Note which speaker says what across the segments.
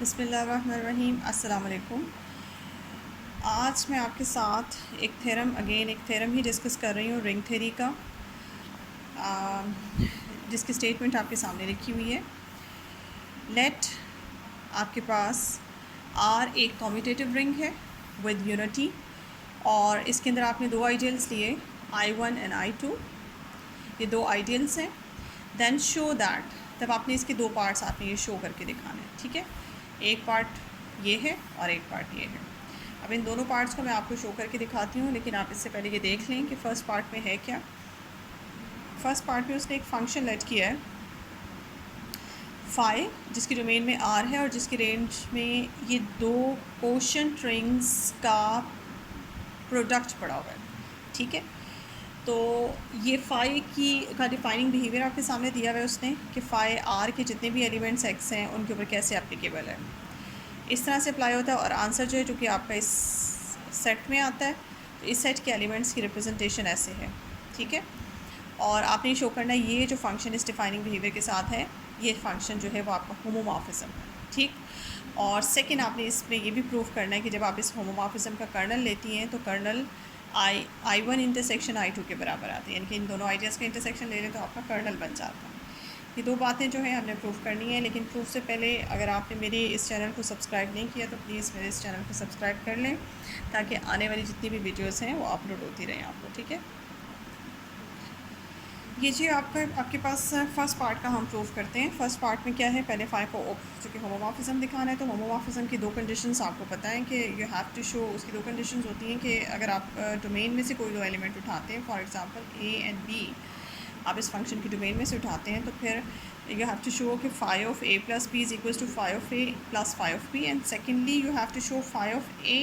Speaker 1: बिस्मिल्लाहिर्रहमानिर्रहीम। अस्सलाम वालेकुम। आज मैं आपके साथ एक थ्योरम ही डिस्कस कर रही हूँ, रिंग थ्योरी का, जिसकी स्टेटमेंट आपके सामने लिखी हुई है। लेट आपके पास आर एक कम्यूटेटिव रिंग है विद यूनिटी, और इसके अंदर आपने दो आइडियल्स लिए, I1 एंड I2। ये दो आइडियल्स हैं। देन शो दैट, तब आपने इसके दो पार्ट्स आपने ये शो करके दिखाने हैं, ठीक है। एक पार्ट ये है और एक पार्ट ये है। अब इन दोनों पार्ट्स को मैं आपको शो करके दिखाती हूँ, लेकिन आप इससे पहले ये देख लें कि फ़र्स्ट पार्ट में है क्या। फ़र्स्ट पार्ट में उसने एक फ़ंक्शन लेट किया है फाई, जिसकी डोमेन में आर है और जिसकी रेंज में ये दो कोशेंट रिंग्स का प्रोडक्ट पड़ा हुआ है, ठीक है। तो ये फ़ाई का डिफाइनिंग बिहेवियर आपके सामने दिया हुआ है उसने, कि फ़ाई आर के जितने भी एलिमेंट्स एक्स हैं उनके ऊपर कैसे एप्लीकेबल है। इस तरह से अप्लाई होता है, और आंसर जो है जो कि आपका इस सेट में आता है, तो इस सेट के एलिमेंट्स की रिप्रेजेंटेशन ऐसे है, ठीक है। और आपने शो करना है ये जो फंक्शन इस डिफाइनिंग बिहेवियर के साथ है, ये फंक्शन जो है वो आपका होमोमॉर्फिज्म है, ठीक। और सेकंड आपने इसमें ये भी प्रूव करना है कि जब आप इस होमोमॉर्फिज्म का कर्नल लेती हैं तो कर्नल I1 इंटरसेक्शन I2 के बराबर आती है, यानी कि इन दोनों आइडियाज़ का इंटरसेक्शन ले लें तो आपका कर्नल बन जाता है। ये दो बातें जो है हमने प्रूफ करनी है, लेकिन प्रूफ से पहले अगर आपने मेरे इस चैनल को सब्सक्राइब नहीं किया तो प्लीज़ मेरे इस चैनल को सब्सक्राइब कर लें, ताकि आने वाली जितनी भी वीडियोस हैं वो अपलोड होती रहें आपको, ठीक है। ये जी आपके पास फर्स्ट पार्ट का हम प्रूफ करते हैं। फर्स्ट पार्ट में क्या है, पहले फाइव को चूँकि होमोमॉर्फिज्म दिखाना है, तो होमोमॉर्फिज्म की दो कंडीशंस आपको पता है कि यू हैव टू शो। उसकी दो कंडीशंस होती हैं कि अगर आप डोमेन में से कोई दो एलिमेंट उठाते हैं, for example A and B, आप इस फंक्शन की डोमेन में से उठाते हैं, तो फिर यू हैव टू शो कि phi of A plus B is equals to phi of A plus phi of B, and secondly you have to show phi of A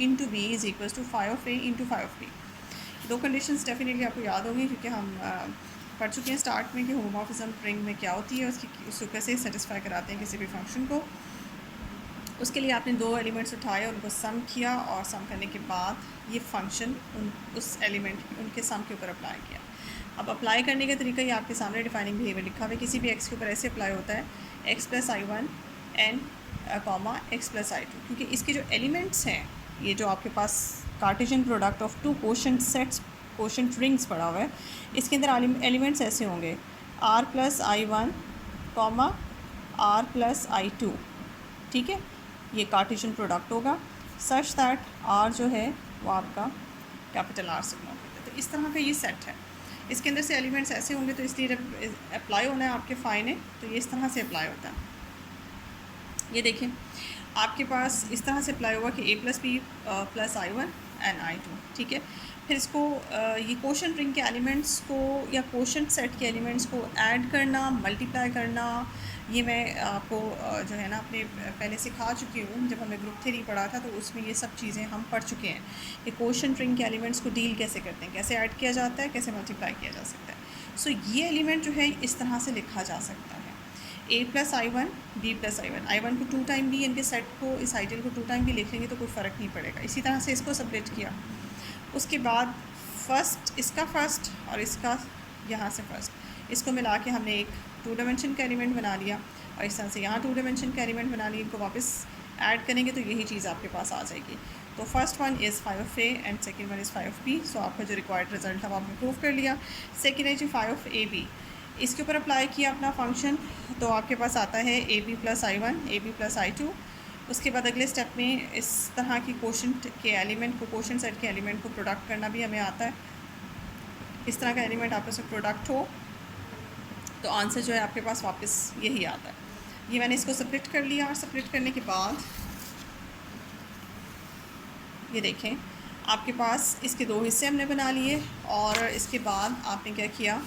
Speaker 1: into B is equals to phi of A into phi of B. दो conditions definitely आपको याद होंगी, क्योंकि हम पढ़ चुके हैं start में कि होमोमॉर्फिज्म रिंग में क्या होती है, उसको कैसे सेटिस्फाई कराते हैं किसी भी फंक्शन को। उसके लिए आपने दो एलिमेंट्स उठाए, उनको सम किया, और सम करने के बाद ये फंक्शन उस एलिमेंट उनके सम के ऊपर अप्लाई किया। अब अप्लाई करने का तरीका ये आपके सामने डिफाइनिंग बिहेवियर लिखा हुआ है। किसी भी एक्स के ऊपर ऐसे अप्लाई होता है, x plus I1 n comma x plus I2, क्योंकि इसके जो एलिमेंट्स हैं, ये जो आपके पास Cartesian product of two quotient sets, quotient rings पड़ा हुआ है, इसके अंदर एलिमेंट्स ऐसे होंगे r plus I1 comma r plus I2, ठीक है। ये कार्टेशियन प्रोडक्ट होगा सच दैट आर जो है वो आपका कैपिटल आर से बिलोंग करता है। तो इस तरह का ये सेट है, इसके अंदर से एलिमेंट्स ऐसे होंगे, तो इसलिए जब अप्लाई होना है आपके फाई ने, तो ये इस तरह से अप्लाई होता है। ये देखें, आपके पास इस तरह से अप्लाई होगा कि a plus b plus I1 and I2, ठीक है। फिर इसको ये कोशेंट रिंग के एलिमेंट्स को या कोशेंट सेट के एलिमेंट्स को ऐड करना, मल्टीप्लाई करना, ये मैं आपको जो है ना अपने पहले सिखा चुकी हूँ। जब हमने ग्रुप थ्योरी पढ़ा था तो उसमें ये सब चीज़ें हम पढ़ चुके हैं कि कोशेंट रिंग के एलिमेंट्स को डील कैसे करते हैं, कैसे ऐड किया जाता है, कैसे मल्टीप्लाई किया जा सकता है। सो ये एलिमेंट जो है इस तरह से लिखा जा सकता है, ए plus I1 B plus I1 को 2 टाइम भी, इनके सेट को, इस आइडियल को 2 टाइम भी लिख लेंगे तो कोई फ़र्क नहीं पड़ेगा। इसी तरह से इसको सेपरेट किया, उसके बाद इसका फ़र्स्ट और इसका यहाँ से फ़र्स्ट, इसको मिला के हमने एक 2 डायमेंशन का एलिमेंट बना लिया, और इस तरह से यहाँ 2 डायमेंशन का एलिमेंट बना लिया। इनको वापस ऐड करेंगे तो यही चीज़ आपके पास आ जाएगी। तो first one is phi of A and second one is phi of b. So आपका जो रिक्वायर्ड रिजल्ट था वो आपने प्रूव कर लिया। सेकेंड है जी फाई ऑफ ए बी, इसके ऊपर अप्लाई किया अपना फंक्शन, तो आपके पास आता है A B plus I1 A B plus I2। उसके बाद अगले स्टेप में इस तरह की कोशेंट के एलिमेंट को, कोशेंट सेट के एलिमेंट को प्रोडक्ट करना भी हमें आता है। इस तरह का एलिमेंट आपस में प्रोडक्ट हो तो आंसर जो है आपके पास वापस यही आता है। ये मैंने इसको सेपरेट कर लिया, और सेपरेट करने के बाद ये देखें, आपके पास इसके दो हिस्से हमने बना लिए, और इसके बाद आपने क्या किया,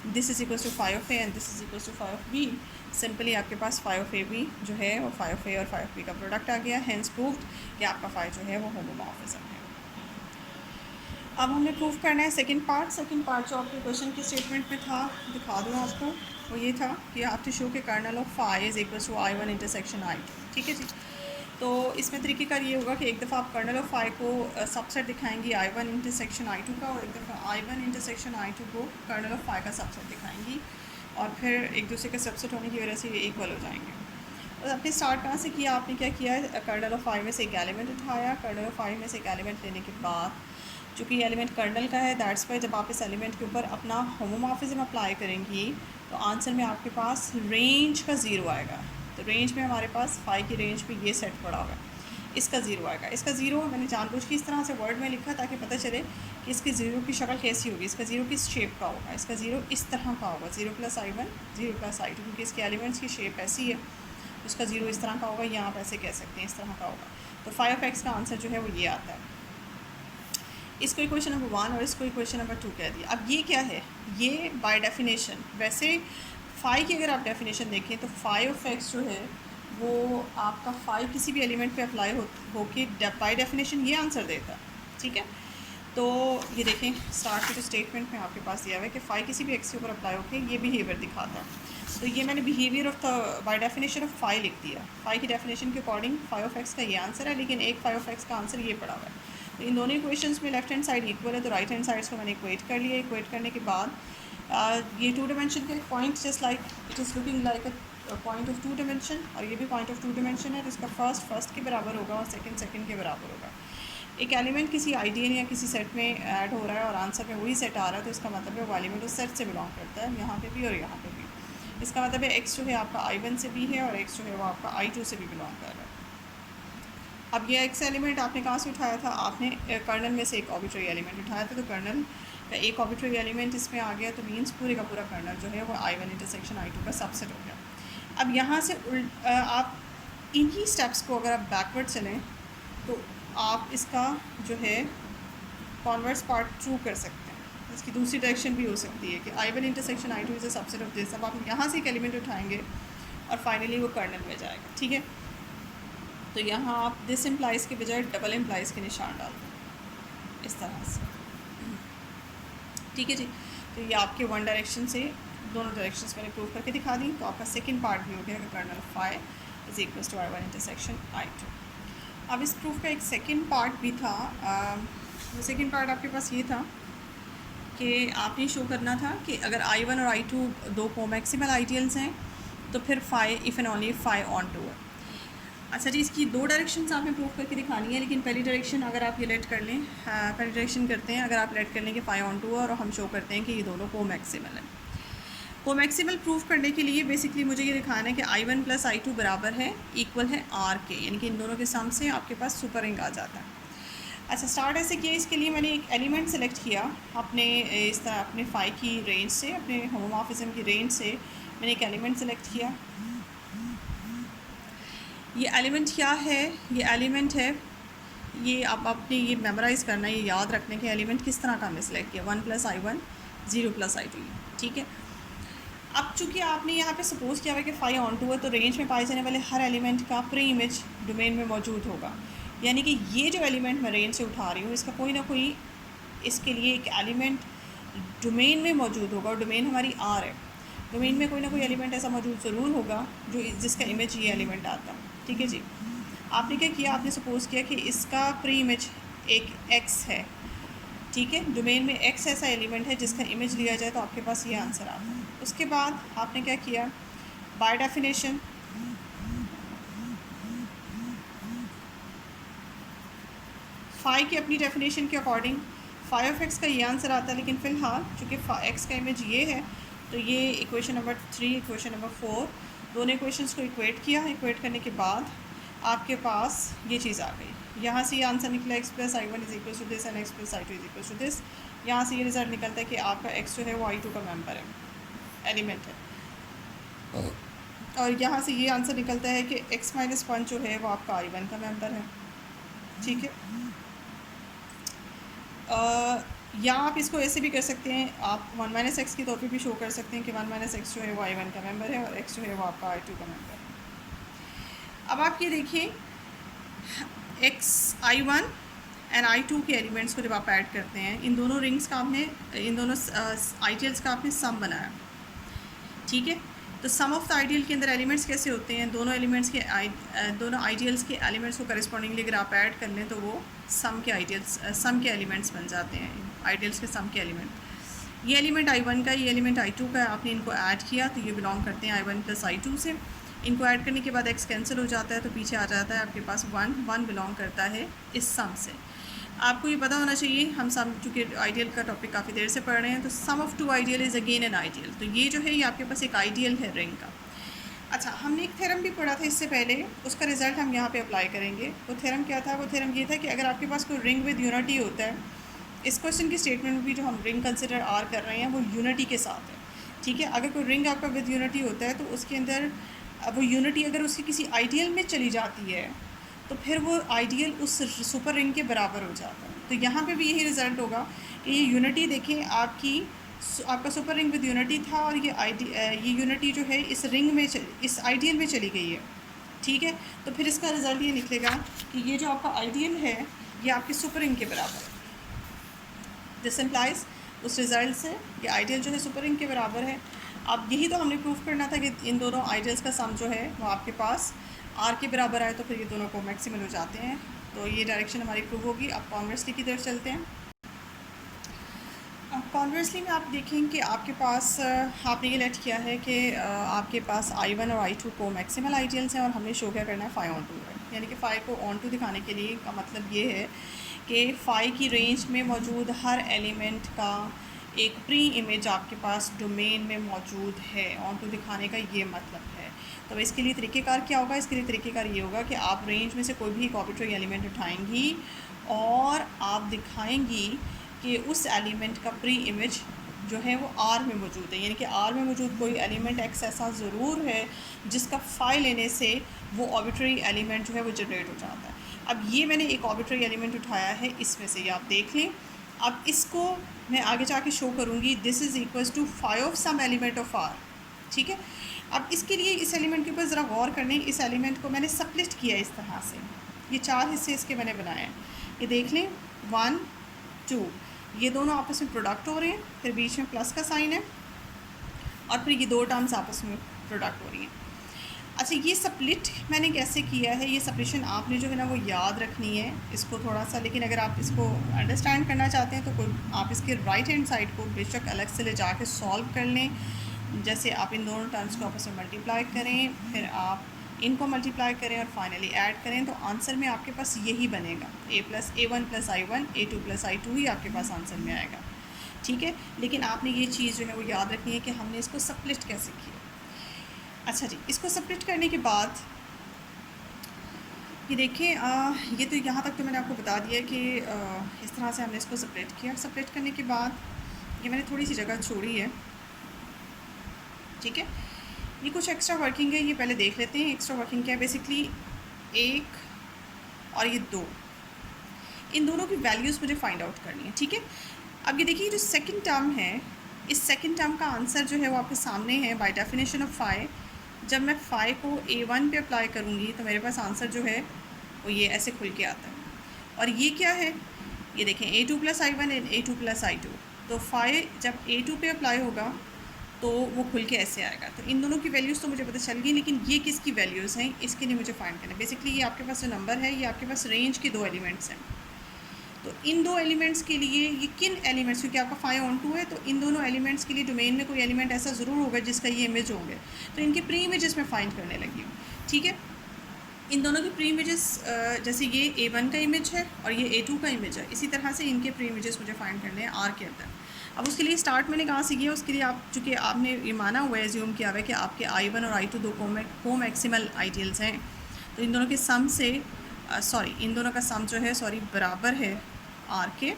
Speaker 1: this is equals to phi of A and this is equals to phi of B. Simply आपके पास फाई ऑफ ए बी जो है वो फाई ऑफ ए और फाई ऑफ बी का प्रोडक्ट आ गया, हैंस प्रूव्ड कि आपका फाई जो है वो होमोमॉर्फिज्म है। अब हमने प्रूव करना है सेकंड पार्ट जो आपके क्वेश्चन की स्टेटमेंट में था, दिखा दूँ आपको। वो ये था कि आप टू शो के kernel of phi is equals to I1 intersection I2, ठीक है जी। तो इसमें तरीक़ेकार ये होगा कि एक दफ़ा आप कर्नल ऑफ फाई को सबसेट दिखाएंगी I1 इंटरसेक्शन I2 का, और एक दफ़ा I1 इंटरसेक्शन I2 को कर्नल ऑफ फाई का सबसेट दिखाएंगी, और फिर एक दूसरे के सबसेट होने की वजह से ये इक्वल हो जाएंगे। अपने स्टार्ट कहाँ से किया, आपने क्या किया, कर्नल ऑफ फाइव में से एक एलिमेंट उठाया। कर्नल ऑफ फाइव में से एक एलिमेंट लेने के बाद चूँकि ये एलिमेंट कर्नल का है, दैट्स वाई जब आप इस एलिमेंट के ऊपर अपना होमोमॉर्फिज्म अप्लाई करेंगी तो आंसर में आपके पास रेंज का ज़ीरो आएगा। तो रेंज में हमारे पास फाइव की रेंज में ये सेट पड़ा होगा, इसका ज़ीरो आएगा। इसका ज़ीरो मैंने जानबूझ के इस तरह से वर्ड में लिखा ताकि पता चले कि इसके ज़ीरो की शक्ल कैसी होगी। इसका ज़ीरो किस शेप का होगा, इसका ज़ीरो इस तरह का होगा, zero plus I one zero plus I two, क्योंकि इसके एलिमेंट्स की शेप ऐसी है, उसका ज़ीरो इस तरह का होगा, या आप ऐसे कह सकते हैं इस तरह का होगा। तो फाइव ऑफ एक्स का आंसर जो है वो ये आता है। इसको इक्वेशन नंबर वन और इसको इक्वेशन नंबर टू कह दिया। अब ये क्या है, ये बाय डेफिनेशन, वैसे फाइव की अगर आप डेफिनेशन देखें तो फाइव ऑफ एक्स जो है वो आपका फाइव किसी भी एलिमेंट पे अप्लाई हो के बाय डेफिनेशन ये आंसर देता है, ठीक है। तो ये देखें स्टार्ट के जो स्टेटमेंट में आपके पास दिया हुआ है कि फाइव किसी भी एक्स के ऊपर अप्लाई होके ये बिहेवियर दिखाता है। तो ये मैंने behaviour of the by definition of five लिख दिया। फाइव की डेफिनेशन के अकॉर्डिंग फाइव ऑफ एक्स का ये आंसर है, लेकिन एक फाइव ऑफ एक्स का आंसर ये पड़ा हुआ है। तो इन दोनों इक्वेशंस में लेफ्ट हैंड साइड इक्वल है, तो राइट हैंड साइड्स को मैंने इक्वेट कर लिया। इक्वेट करने के बाद ये टू डिमेंशन का एक point just like it is looking like a point of two dimension, और ये भी पॉइंट ऑफ टू डिमेंशन है, तो इसका फर्स्ट के बराबर होगा और सेकंड के बराबर होगा। एक एलिमेंट किसी आइडियल या किसी सेट में ऐड हो रहा है और आंसर में वही सेट आ रहा है, तो इसका मतलब है वो एलिमेंट उस सेट से बिलोंग करता है, यहाँ पे भी और यहाँ पे भी। इसका मतलब है एक्स जो है आपका I1 से भी है और एक्स जो है वो आपका I2 से भी बिलोंग कर रहा है। अब ये एक्स एलिमेंट आपने कहाँ से उठाया था, आपने कर्नल में से एक आर्बिट्रेरी एलिमेंट उठाया था, तो कर्नल का एक आर्बिट्रेरी एलिमेंट इसमें आ गया, तो मीन्स पूरे का पूरा कर्नल जो है वो I1 इंटरसेक्शन I2 का सबसेट हो गया। अब यहाँ से आप इन्हीं स्टेप्स को अगर आप बैकवर्ड चलें तो आप इसका जो है कॉन्वर्स पार्ट ट्रू कर सकते हैं। इसकी दूसरी डायरेक्शन भी हो सकती है कि I1 intersection I2 is a subset of this. अब आप यहाँ से एक एलिमेंट उठाएंगे और फाइनली वो कर्नल में जाएगा, ठीक है। तो यहाँ आप दिस इम्प्लाइज़ के बजाय डबल इम्प्लाइज़ के निशान डाल दें इस तरह से, ठीक है जी। तो ये आपके वन डायरेक्शन से दोनों डायरेक्शंस मैंने प्रूव करके दिखा दी। तो आपका सेकंड पार्ट भी हो गया कि kernel of phi is equal to I1 intersection I2। अब इस प्रूफ का एक सेकंड पार्ट भी था। वो सेकंड पार्ट आपके पास ये था कि आपने शो करना था कि अगर I1 और I2 दो कोमैक्सिमल आइडियल्स हैं तो फिर phi if and only phi onto है। अच्छा जी, इसकी दो डायरेक्शंस आपने प्रूव करके दिखानी है, लेकिन पहली डायरेक्शन अगर आप ये लेट कर लें, पहली डायरेक्शन करते हैं, अगर आप लेट कर लें कि फाइव ऑन टू है और हम शो करते हैं कि ये दोनों कोमैक्सिमल है। कोमैक्सिमल प्रूफ करने के लिए बेसिकली मुझे ये दिखाना है कि I1 प्लस I2 बराबर है इक्वल है R के, यानी कि इन दोनों के सम से आपके पास सुपर रिंग आ जाता है। अच्छा, स्टार्ट ऐसे किया, इसके लिए मैंने एक एलिमेंट सेलेक्ट किया अपने इस तरह अपने फाइव की रेंज से, अपने होमोमॉर्फिज्म की रेंज से मैंने एक एलिमेंट सेलेक्ट किया। ये एलिमेंट क्या है, ये एलिमेंट है, ये आप अपने ये मेमोराइज़ करना है, ये याद रखने के एलिमेंट किस तरह का हमने सेलेक्ट किया, 1 प्लस I1 0 प्लस I2, ठीक है। अब चूँकि आपने यहाँ पे सपोज़ किया हुआ कि फाइव ऑन टू है, तो रेंज में पाए जाने वाले हर एलिमेंट का प्री इमेज डोमेन में मौजूद होगा, यानी कि ये जो एलिमेंट मैं रेंज से उठा रही हूँ इसका कोई ना कोई इसके लिए एक एलिमेंट डोमेन में मौजूद होगा, और डोमेन हमारी R है। डोमेन में कोई ना कोई एलिमेंट ऐसा मौजूद ज़रूर होगा जो जिसका इमेज ये एलिमेंट आता है, ठीक है जी। आपने क्या किया, आपने सपोज़ किया कि इसका प्री इमेज एक X है, ठीक है। डोमेन में X ऐसा एलिमेंट है जिसका इमेज लिया जाए तो आपके पास ये आंसर आता है। उसके बाद आपने क्या किया, बाय डेफिनेशन फाइव की अपनी डेफिनेशन के अकॉर्डिंग फाइव ऑफ एक्स का ये आंसर आता है, लेकिन फ़िलहाल चूँकि एक्स का इमेज ये है तो ये इक्वेशन नंबर 3 इक्वेशन नंबर 4 दोनों इक्वेशंस को इक्वेट किया। इक्वेट करने के बाद आपके पास ये चीज़ आ गई, यहाँ से ये आंसर निकला x plus I1 is equal to this and x plus I2 is equal to this. यहाँ से ये रिजल्ट निकलता है कि आपका x जो है वो I2 का मेंबर है, एलिमेंट है, और यहाँ से ये आंसर निकलता है कि x माइनस 1 जो है वो आपका I1 का मेंबर है, ठीक है। या आप इसको ऐसे भी कर सकते हैं, आप 1 माइनस एक्स के तौर पे भी शो कर सकते हैं कि 1 माइनस एक्स जो है वो I1 का मेंबर है और x जो है वो आपका I2 का मेंबर है। अब आप ये देखिए, x I1 एंड I2 के एलिमेंट्स को जब आप ऐड करते हैं, इन दोनों रिंग्स का आपने, इन दोनों आइडियल्स का आपने सम बनाया, ठीक है। तो सम ऑफ द आइडियल के अंदर एलिमेंट्स कैसे होते हैं, दोनों एलिमेंट्स के दोनों आइडियल्स के एलिमेंट्स को करस्पॉन्डिंगली अगर आप ऐड कर लें तो वो सम के आइडियल्स सम के एलिमेंट्स बन जाते हैं, आइडियल्स के सम के एलिमेंट। ये एलिमेंट I1 का, ये एलिमेंट I2 का, आपने इनको ऐड किया तो ये बिलोंग करते हैं I1 प्लस I2 से। इनको ऐड करने के बाद x कैंसिल हो जाता है, तो पीछे आ जाता है आपके पास 1 बिलोंग करता है इस सम से। आपको ये पता होना चाहिए, हम सम चूँकि आइडियल का टॉपिक काफ़ी देर से पढ़ रहे हैं, तो sum of two ideal is again an ideal. तो ये जो है ये आपके पास एक आइडियल है रिंग का। अच्छा, हमने एक थ्योरम भी पढ़ा था इससे पहले, उसका रिज़ल्ट हम यहाँ पे अप्लाई करेंगे। वो थ्योरम क्या था? वो थ्योरम ये था कि अगर आपके पास कोई रिंग विद यूनिटी होता है, इस क्वेश्चन की स्टेटमेंट में भी जो हम रिंग कंसिडर आर कर रहे हैं वो यूनिटी के साथ है, ठीक है। अगर कोई रिंग आपका विद यूनिटी होता है तो उसके अंदर वो यूनिटी अगर उसकी किसी आइडियल में चली जाती है तो फिर वो आइडियल उस सुपर रिंग के बराबर हो जाता है। तो यहाँ पे भी यही रिज़ल्ट होगा कि ये यूनिटी देखें आपका सुपर रिंग विद यूनिटी था, और ये यूनिटी जो है इस रिंग में इस आइडियल में चली गई है, ठीक है। तो फिर इसका रिज़ल्ट ये निकलेगा कि ये जो आपका आइडियल है ये आपके सुपर रिंग के बराबर है। दिस इम्प्लाइज उस रिज़ल्ट से ये आइडियल जो है सुपर रिंग के बराबर है। अब यही तो हमने प्रूफ करना था कि इन दोनों आइडियल्स का सम जो है वो आपके पास आर के बराबर आए, तो फिर ये दोनों को मैक्सिमल हो जाते हैं। तो ये डायरेक्शन हमारी प्रूव होगी। अब कॉन्वर्सली की तरफ चलते हैं। कॉन्वर्सली में आप देखें कि आपके पास आपने ये लेट किया है कि आपके पास I1 और I2 को मैक्सिमल आइडियल्स हैं, और हमने शो क्या करना है फाई ऑन टू है, यानी कि फाई को ऑन टू दिखाने के लिए का मतलब ये है कि फाई की रेंज में मौजूद हर एलिमेंट का एक प्री इमेज आपके पास डोमेन में मौजूद है। ऑन टू दिखाने का ये मतलब है। तो इसके लिए तरीक़ेकार क्या होगा? इसके लिए तरीक़ेकार ये होगा कि आप रेंज में से कोई भी एक आर्बिट्रेरी एलिमेंट उठाएंगी और आप दिखाएंगी कि उस एलिमेंट का प्री इमेज जो है वो आर में मौजूद है, यानी कि आर में मौजूद कोई एलिमेंट एक्स ऐसा ज़रूर है जिसका फ़ाई लेने से वो आर्बिट्रेरी एलिमेंट जो है वो जनरेट हो जाता है। अब ये मैंने एक आर्बिट्रेरी एलिमेंट उठाया है, इसमें से ये आप देख लें। अब इसको मैं आगे जाके शो करूँगी, this is equals to phi of some element of R, ठीक है। अब इसके लिए इस एलिमेंट के ऊपर ज़रा गौर करने, इस एलिमेंट को मैंने स्प्लिट किया इस तरह से, ये 4 हिस्से इसके मैंने बनाए हैं। ये देख लें 1 2, ये दोनों आपस में प्रोडक्ट हो रहे हैं, फिर बीच में प्लस का साइन है, और फिर ये दो टर्म्स आपस में प्रोडक्ट हो रही हैं। अच्छा, ये स्प्लिट मैंने कैसे किया है, ये सप्लिशन आपने जो है ना वो याद रखनी है इसको थोड़ा सा। लेकिन अगर आप इसको अंडरस्टैंड करना चाहते हैं तो कोई आप इसके राइट हैंड साइड को बेशक अलग से ले जाके सॉल्व कर लें। जैसे आप इन दोनों टर्म्स को आपस में मल्टीप्लाई करें, फिर आप इनको मल्टीप्लाई करें और फाइनली ऐड करें, तो आंसर में आपके पास यही बनेगा, a+a1 + I1 a2 + I2 ही आपके पास आंसर में आएगा, ठीक है। लेकिन आपने ये चीज़ जो है वो याद रखनी है कि हमने इसको स्प्लिट कैसे किया। अच्छा जी, इसको स्प्लिट करने के बाद ये देखें, ये तो यहाँ तक तो मैंने आपको बता दिया कि इस तरह से हमने इसको स्प्लिट किया। स्प्लिट करने के बाद ये मैंने थोड़ी सी जगह छोड़ी है, ठीक है। ये कुछ एक्स्ट्रा वर्किंग है, ये पहले देख लेते हैं। एक्स्ट्रा वर्किंग क्या है? बेसिकली 1 और ये 2, इन दोनों की वैल्यूज़ मुझे फाइंड आउट करनी है, ठीक है। अब ये देखिए, जो सेकंड टर्म है, इस सेकंड टर्म का आंसर जो है वो आपके सामने है बाय डेफिनेशन ऑफ फाई। जब मैं फाई को a1 पे अप्लाई करूँगी तो मेरे पास आंसर जो है वो ये ऐसे खुल के आता है। और ये क्या है? ये देखें, a2 + I1 and a2 + I2। तो फाई जब a2 पे अप्लाई होगा तो वो खुल के ऐसे आएगा। तो इन दोनों की वैल्यूज़ तो मुझे पता चल गई, लेकिन ये किसकी वैल्यूज़ हैं इसके लिए मुझे फाइंड करना है। बेसिकली ये आपके पास जो नंबर है ये आपके पास रेंज के 2 एलिमेंट्स हैं। तो इन 2 एलिमेंट्स के लिए ये किन एलिमेंट्स, क्योंकि आपका फाई ऑन टू है, तो इन दोनों एलिमेंट्स के लिए डोमेन में कोई एलिमेंट ऐसा ज़रूर होगा जिसका ये इमेज होंगे। तो इनके प्री इमेजेस मैं फाइंड करने लगी हूँ, ठीक है। इन दोनों के प्री इमेजेस, जैसे ये a1 का इमेज है और ये a2 का इमेज है, इसी तरह से इनके प्री इमेजेस मुझे फाइंड करने हैं आर के अंदर। अब उसके लिए स्टार्ट मैंने कहाँ से किया? उसके लिए आप चूँकि आपने ये माना हुआ है, एज्यूम किया हुआ है कि आपके I1 और I2 दो को मैक्सिमल आइडियल्स हैं, तो इन दोनों के सम से इन दोनों का सम जो है बराबर है आर के,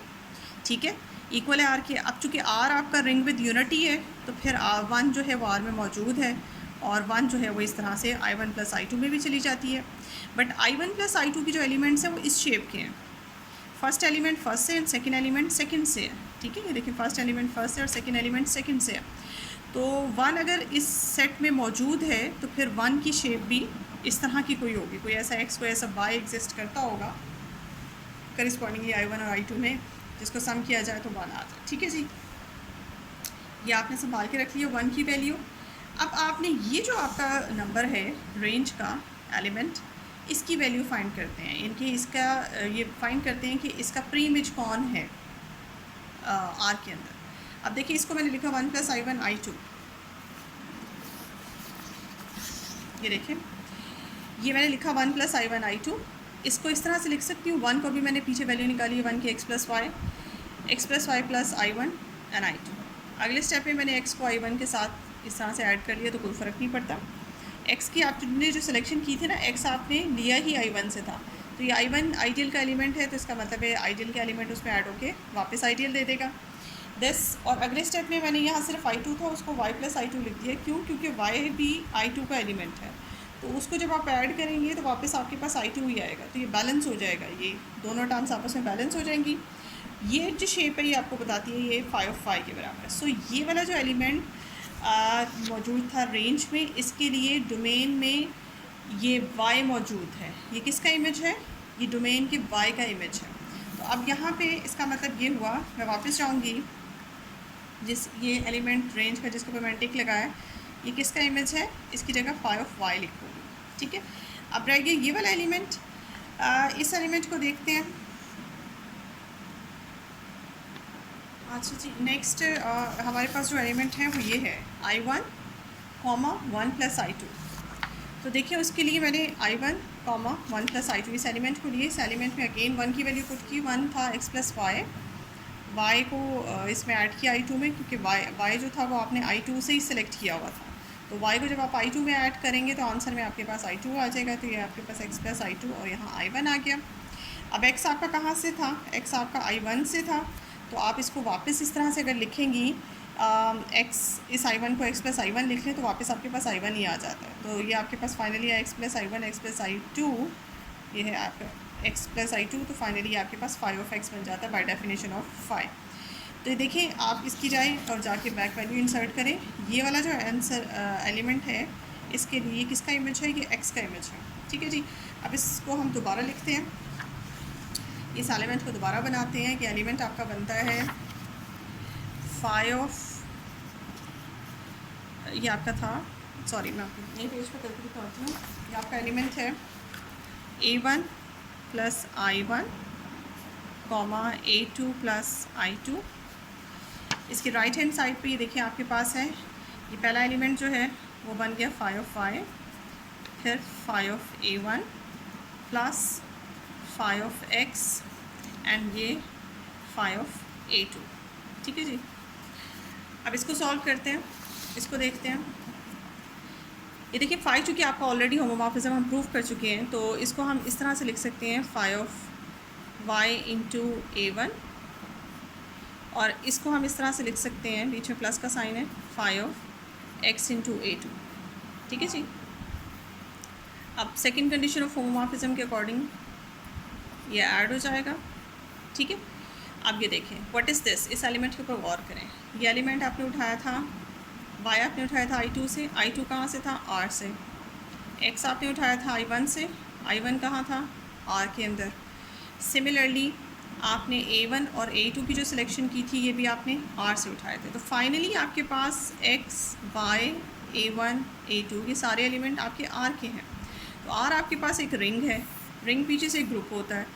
Speaker 1: ठीक है, इक्वल है आर के। अब चूँकि आर आपका रिंग विद यूनिटी है तो फिर R1 जो है वो आर में मौजूद है, और 1 जो है वो इस तरह से I1 + I2 में भी चली जाती है। बट I1 + I2 की जो एलिमेंट्स हैं वो इस शेप के हैं। फर्स्ट एलिमेंट फर्स्ट से एंड सेकंड एलिमेंट सेकंड से है, ठीक है। ये देखिए, फर्स्ट एलिमेंट फर्स्ट से और सेकंड एलिमेंट सेकंड से है। तो 1 अगर इस सेट में मौजूद है तो फिर 1 की शेप भी इस तरह की कोई होगी, कोई ऐसा x कोई ऐसा y एग्जिस्ट करता होगा करिस्पॉन्डिंगली I1 और I2 में, जिसको सम किया जाए तो 1 आ जाए, ठीक है जी। ये आपने संभाल के रख लिया 1 की वैल्यू। अब आपने ये जो आपका नंबर है रेंज का एलिमेंट, इसकी वैल्यू फाइंड करते हैं, इनकी इसका ये फाइंड करते हैं कि इसका प्री इमेज कौन है आर के अंदर। अब देखिए, इसको मैंने लिखा 1 + I1 I2, ये देखें, ये मैंने लिखा 1 + I1 I2। इसको इस तरह से लिख सकती हूँ, 1 को भी मैंने पीछे वैल्यू निकाली है 1 की, x + y + I1 and I2। अगले स्टेप में मैंने x को I1 के साथ इस तरह से ऐड कर लिया तो कोई फ़र्क नहीं पड़ता। x की आपने जो सिलेक्शन की थी ना, x आपने लिया ही I1 से था, तो ये I1 आइडियल का एलिमेंट है, तो इसका मतलब है आइडियल का एलिमेंट उसमें ऐड होके वापस आइडियल दे देगा दिस। और अगले स्टेप में मैंने यहाँ सिर्फ I2 था, उसको y + I2 लिख दिया। क्यों? क्योंकि y भी I2 का एलिमेंट है, तो उसको जब आप ऐड करेंगे तो वापस आपके पास I2 ही आएगा, तो ये बैलेंस हो जाएगा, ये दोनों टर्म्स आपस में बैलेंस हो जाएंगी। ये जो शेप है ये आपको बताती है ये 5 के बराबर। सो ये वाला जो एलिमेंट मौजूद था रेंज में, इसके लिए डोमेन में ये y मौजूद है। ये किसका इमेज है? ये डोमेन के y का इमेज है। तो अब यहाँ पे इसका मतलब ये हुआ, मैं वापस जाऊँगी जिस ये एलिमेंट रेंज का जिसके ऊपर मैंने टिक लगाया, ये किसका इमेज है? इसकी जगह 5 लिखूँगी, ठीक है। अब रह गया ये वाला एलिमेंट। इस एलिमेंट को देखते हैं। अच्छा जी, नेक्स्ट हमारे पास जो एलिमेंट है वो ये है I1, 1 + I2। तो देखिए उसके लिए मैंने I1, 1 + I2 इस एलिमेंट को लिए। इस एलिमेंट में अगेन 1 की वैल्यू पुट की, 1 था x + y को इसमें ऐड किया I2 में, क्योंकि y जो था वो आपने I2 से ही सिलेक्ट किया हुआ था। तो y को जब आप I2 में ऐड करेंगे तो आंसर में आपके पास I2 आ जाएगा, तो ये आपके पास x + I2 और यहाँ I1 आ गया। अब x आपका कहाँ से था? x आपका I1 से था, तो आप इसको वापस इस तरह से अगर लिखेंगी x, इस I1 को x + I1 लिख लें तो वापस आपके पास I1 ही आ जाता है। तो ये आपके पास finally x + I1 x + I2, ये है आपका x + I2, तो फाइनली आपके पास 5 बन जाता है बाय डेफिनेशन ऑफ 5। तो ये देखिए आप इसकी जाए और जाके बैक वैल्यू इंसर्ट करें। ये वाला जो आंसर एलिमेंट है इसके लिए किसका इमेज है? ये x का इमेज है, ठीक है जी। अब इसको हम दोबारा लिखते हैं, इस एलिमेंट को दोबारा बनाते हैं कि एलिमेंट आपका बनता है 5, ये आपका था, सॉरी मैं आपको नए पेज पर करके दिखाती हूँ। ये आपका एलिमेंट है A1 + I1, A2 + I2। इसकी राइट हैंड साइड पे ये देखिए आपके पास है, ये पहला एलिमेंट जो है वो बन गया 5, फिर 5A1 + 5x एंड ये 5A2, ठीक है जी। अब इसको सॉल्व करते हैं, इसको देखते हैं। ये देखिए 5 चूँकि आपका ऑलरेडी होमोमॉर्फिज्म हम प्रूव कर चुके हैं, तो इसको हम इस तरह से लिख सकते हैं 5y × A1, और इसको हम इस तरह से लिख सकते हैं, बीच में प्लस का साइन है, 5x × A2, ठीक है जी। अब सेकंड कंडीशन ऑफ होमोमॉर्फिज्म के अकॉर्डिंग ये ऐड हो जाएगा, ठीक है। अब ये देखें व्हाट इज़ दिस, इस एलिमेंट के ऊपर गौर करें। ये एलिमेंट आपने उठाया था, y आपने उठाया था I2 से, I2 कहाँ से था? R से। x आपने उठाया था I1 से, I1 कहाँ था? R के अंदर। सिमिलरली आपने A1 और A2 की जो सिलेक्शन की थी ये भी आपने R से उठाए थे। तो फाइनली आपके पास x, y, A1, A2 ये सारे एलिमेंट आपके R के हैं। तो R आपके पास एक रिंग है, रिंग पीछे से एक ग्रुप होता है।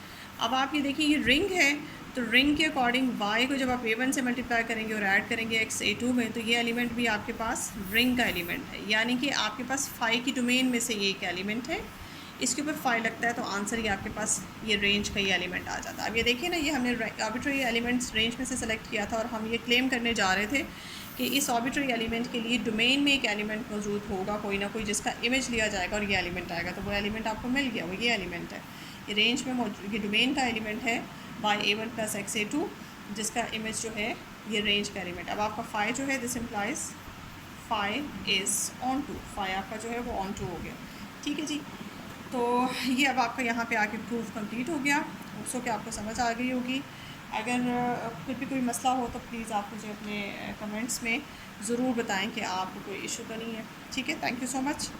Speaker 1: अब आप ये देखिए ये रिंग है, तो रिंग के अकॉर्डिंग y को जब आप A1 से मल्टीप्लाई करेंगे और ऐड करेंगे x A2 में, तो ये एलिमेंट भी आपके पास रिंग का एलिमेंट है, यानी कि आपके पास 5 की डोमेन में से ये एक एलिमेंट है। इसके ऊपर 5 लगता है तो आंसर ही आपके पास ये रेंज का ही एलिमेंट आ जाता है। अब ये देखिए ना, ये हमने आर्बिट्रेरी एलिमेंट्स रेंज में से सेलेक्ट किया था और हम ये क्लेम करने जा रहे थे कि इस आर्बिट्रेरी एलिमेंट के लिए डोमेन में एक एलिमेंट मौजूद होगा, कोई ना कोई, जिसका इमेज लिया जाएगा और ये एलिमेंट आएगा। तो वो एलिमेंट आपको मिल गया, वो ये एलिमेंट है। ये रेंज में मौजूद, ये डोमेन का एलिमेंट है y A1 + x A2, जिसका इमेज जो है ये रेंज का एलिमेंट। अब आपका 5 जो है, this implies 5 is onto, 5 आपका जो है वो ऑन टू हो गया, ठीक है जी। तो ये अब आपका यहाँ पे आके प्रूफ कंप्लीट हो गया। उसको कि आपको समझ आ गई होगी। अगर फिर भी कोई मसला हो तो प्लीज़ आप मुझे अपने कमेंट्स में ज़रूर बताएं कि आपको कोई इशू तो नहीं है, ठीक है। Thank you so much.